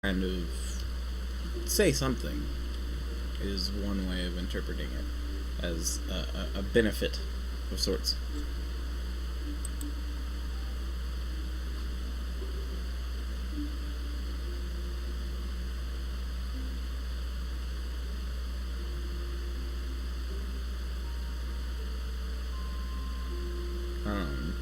kind of say something is one way of interpreting it as a benefit of sorts. Um,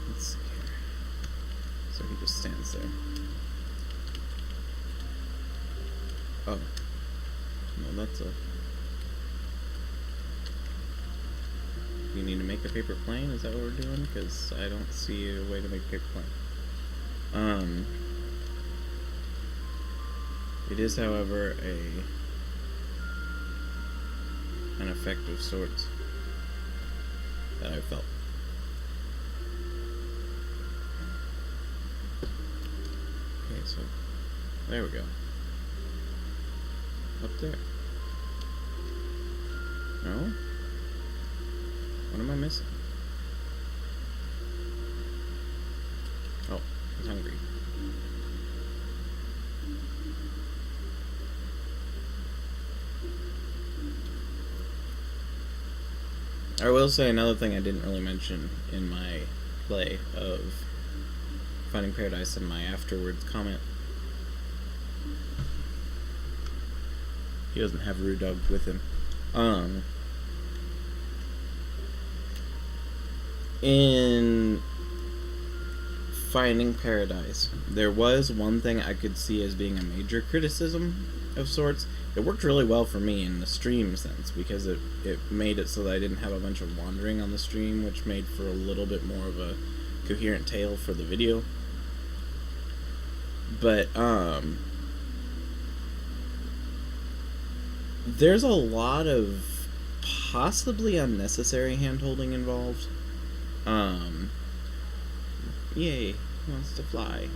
let's see here. So he just stands there. Oh. No, that's a... You need to make the paper plane? Is that what we're doing? Because I don't see a way to make the paper plane. It is, however, an effect of sorts that I felt. Okay, so there we go. Up there. No? What am I missing? Oh, he's hungry. I will say another thing I didn't really mention in my play of Finding Paradise and my afterwards comment. He doesn't have Rudog with him. In Finding Paradise, there was one thing I could see as being a major criticism of sorts. It worked really well for me in the stream sense because it made it so that I didn't have a bunch of wandering on the stream, which made for a little bit more of a coherent tale for the video. But there's a lot of possibly unnecessary hand-holding involved. Yay, he wants to fly.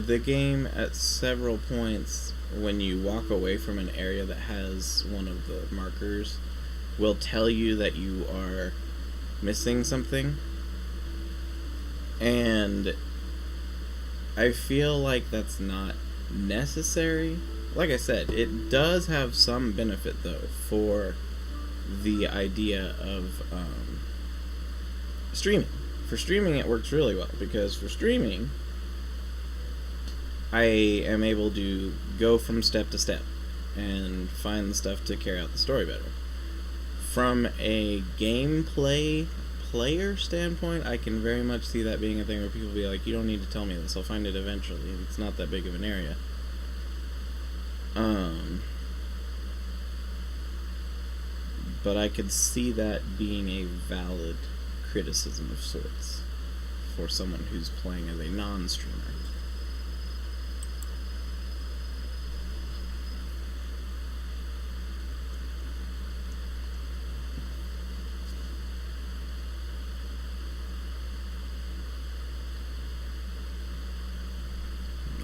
The game at several points when you walk away from an area that has one of the markers will tell you that you are missing something. And I feel like that's not necessary. Like I said, it does have some benefit, though, for the idea of streaming. For streaming, it works really well, because for streaming, I am able to go from step to step and find the stuff to carry out the story better. From a gameplay player standpoint, I can very much see that being a thing where people be like, you don't need to tell me this, I'll find it eventually. It's not that big of an area. But I could see that being a valid criticism of sorts for someone who's playing as a non-streamer.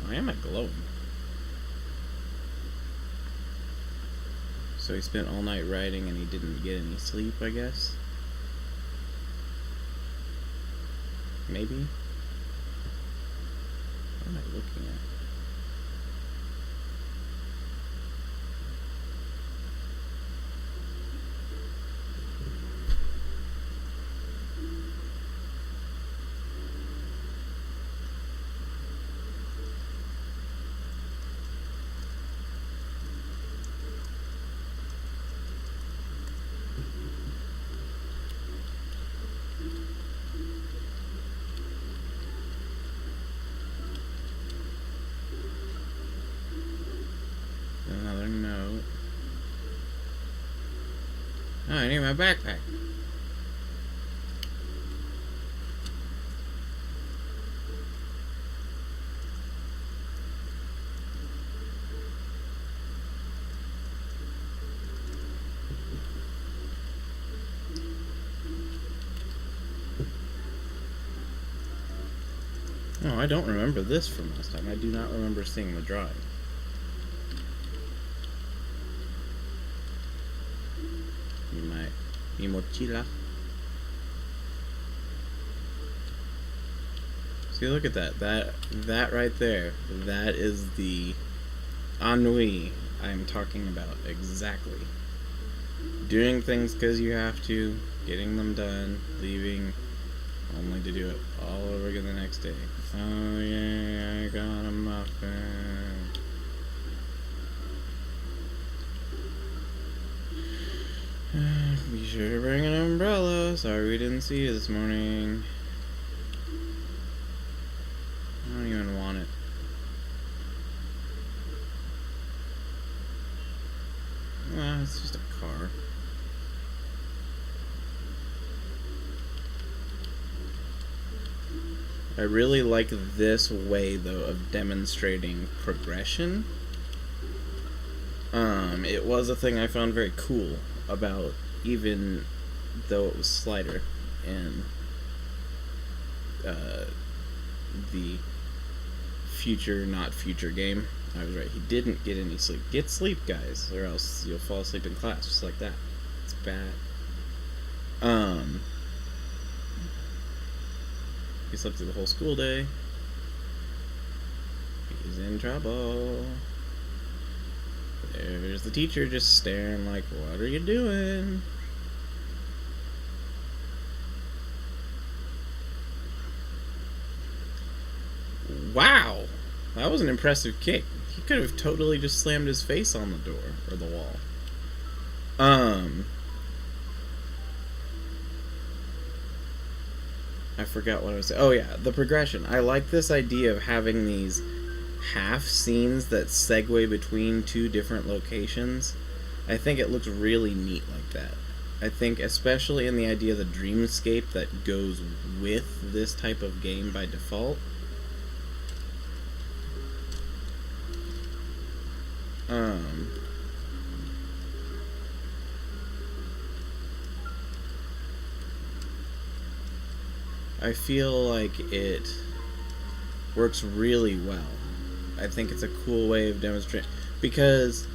Why am I glowing? So he spent all night writing and he didn't get any sleep, I guess? Maybe? What am I looking at? Another note. Oh, I need my backpack. Oh, I don't remember this from last time. I do not remember seeing the drawing. Mi mochila. See, look at that. That right there. That is the ennui I'm talking about. Exactly. Doing things because you have to, getting them done, leaving, only to do it all over again the next day. Oh yeah, I got a muffin. Be sure to bring an umbrella. Sorry we didn't see you this morning. I don't even want it. It's just a car. I really like this way, though, of demonstrating progression. It was a thing I found very cool about, even though it was Slider and the future, not future game. I was right. He didn't get any sleep. Get sleep, guys, or else you'll fall asleep in class, just like that. It's bad. He slept through the whole school day. He's in trouble. There's the teacher just staring like, what are you doing? Wow! That was an impressive kick. He could have totally just slammed his face on the door or the wall. I forgot what I was saying. Oh yeah, the progression. I like this idea of having these half scenes that segue between two different locations. I think it looks really neat like that. I think especially in the idea of the dreamscape that goes with this type of game by default. I feel like it works really well. I think it's a cool way of demonstrating, because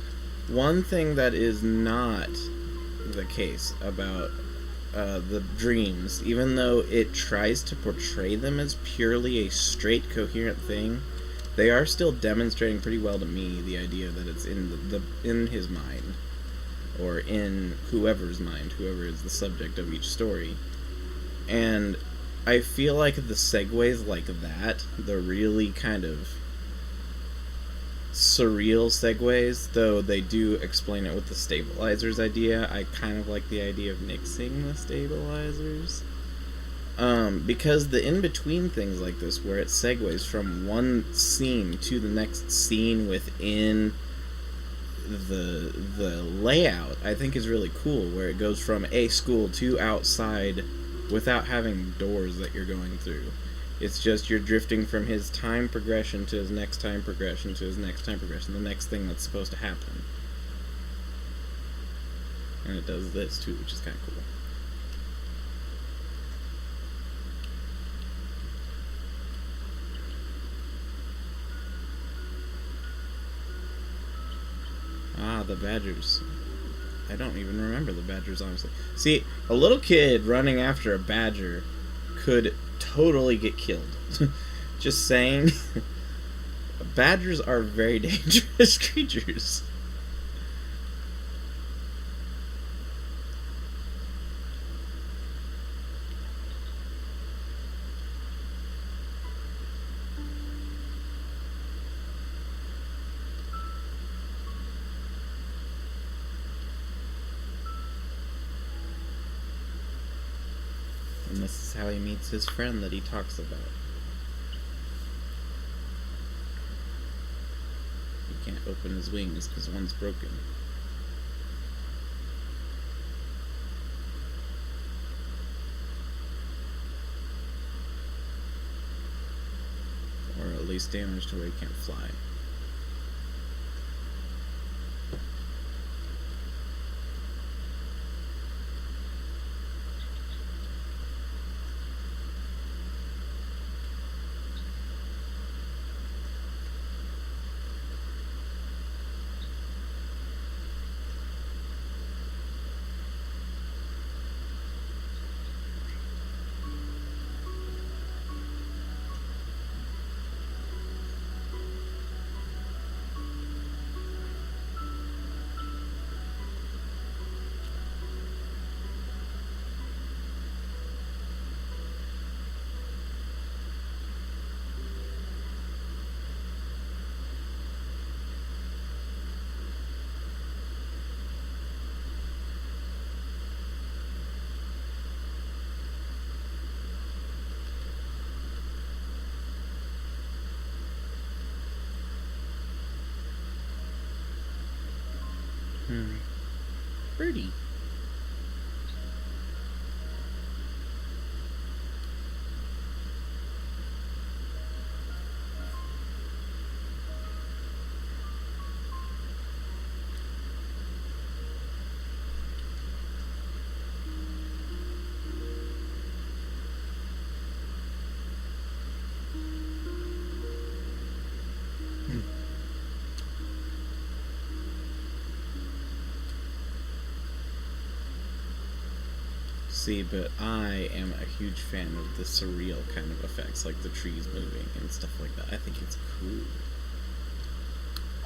one thing that is not the case about the dreams, even though it tries to portray them as purely a straight, coherent thing, they are still demonstrating pretty well to me the idea that it's in his mind, or in whoever's mind, whoever is the subject of each story. And I feel like the segues like that, the really kind of surreal segues, though they do explain it with the stabilizers idea, I kind of like the idea of nixing the stabilizers. Because the in-between things like this, where it segues from one scene to the next scene within the layout, I think is really cool, where it goes from a school to outside without having doors that you're going through. It's just you're drifting from his time progression to his next time progression to his next time progression, the next thing that's supposed to happen. And it does this too, which is kind of cool. Ah, the badgers. I don't even remember the badgers, honestly. See, a little kid running after a badger could totally get killed. Just saying. Badgers are very dangerous creatures. And this is how he meets his friend that he talks about. He can't open his wings because one's broken. Or at least damaged to where he can't fly. Birdie. See, but I am a huge fan of the surreal kind of effects, like the trees moving and stuff like that. I think it's cool.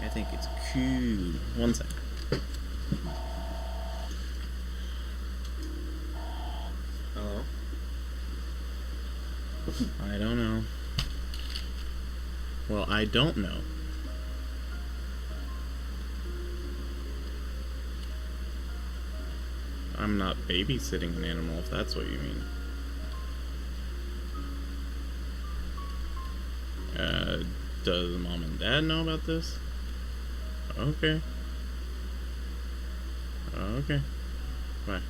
I think it's cool. One second. Hello? I don't know. Well, I don't know. I'm not babysitting an animal, if that's what you mean. Does mom and dad know about this? Okay. Okay. Bye.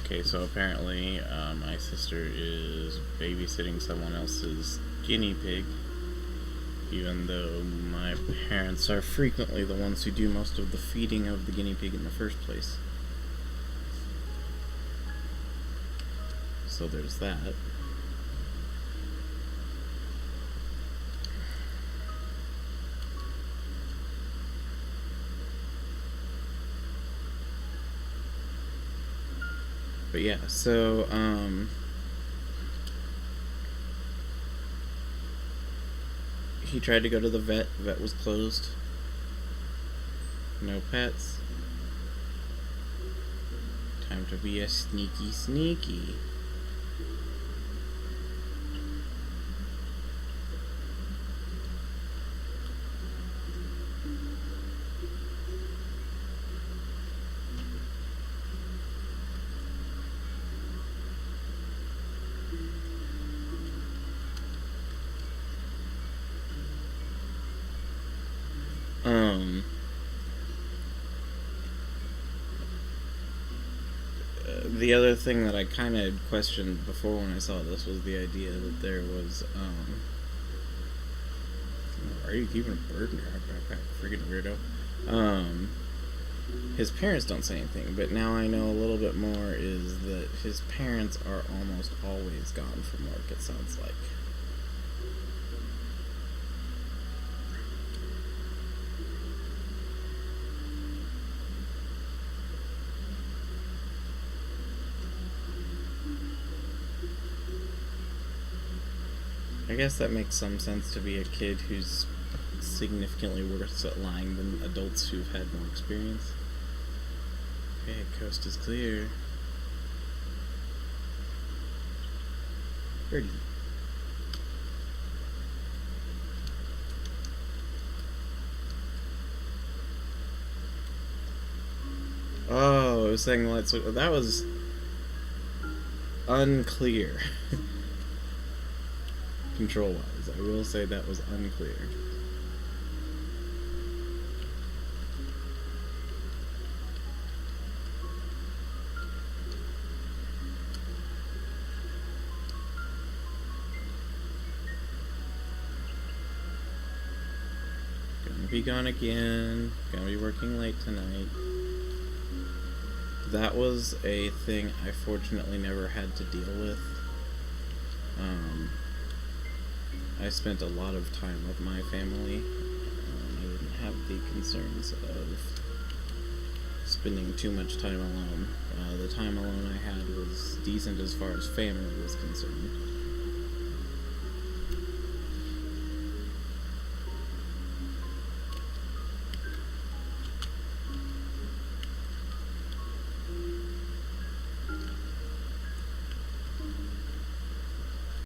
Okay, so apparently, my sister is babysitting someone else's guinea pig, even though my parents are frequently the ones who do most of the feeding of the guinea pig in the first place. So there's that. But yeah, so, he tried to go to the vet. Vet was closed. No pets. Time to be a sneaky sneaky. The other thing that I kind of questioned before when I saw this was the idea that there was, why are you keeping a bird in your backpack? Freaking weirdo. His parents don't say anything, but now I know a little bit more is that his parents are almost always gone from work, it sounds like. I guess that makes some sense to be a kid who's significantly worse at lying than adults who've had more experience. Okay, coast is clear. Birdie. Oh, it was saying lights. That was unclear. Control-wise, I will say that was unclear. Gonna be gone again. Gonna be working late tonight. That was a thing I fortunately never had to deal with. I spent a lot of time with my family. I didn't have the concerns of spending too much time alone. The time alone I had was decent as far as family was concerned.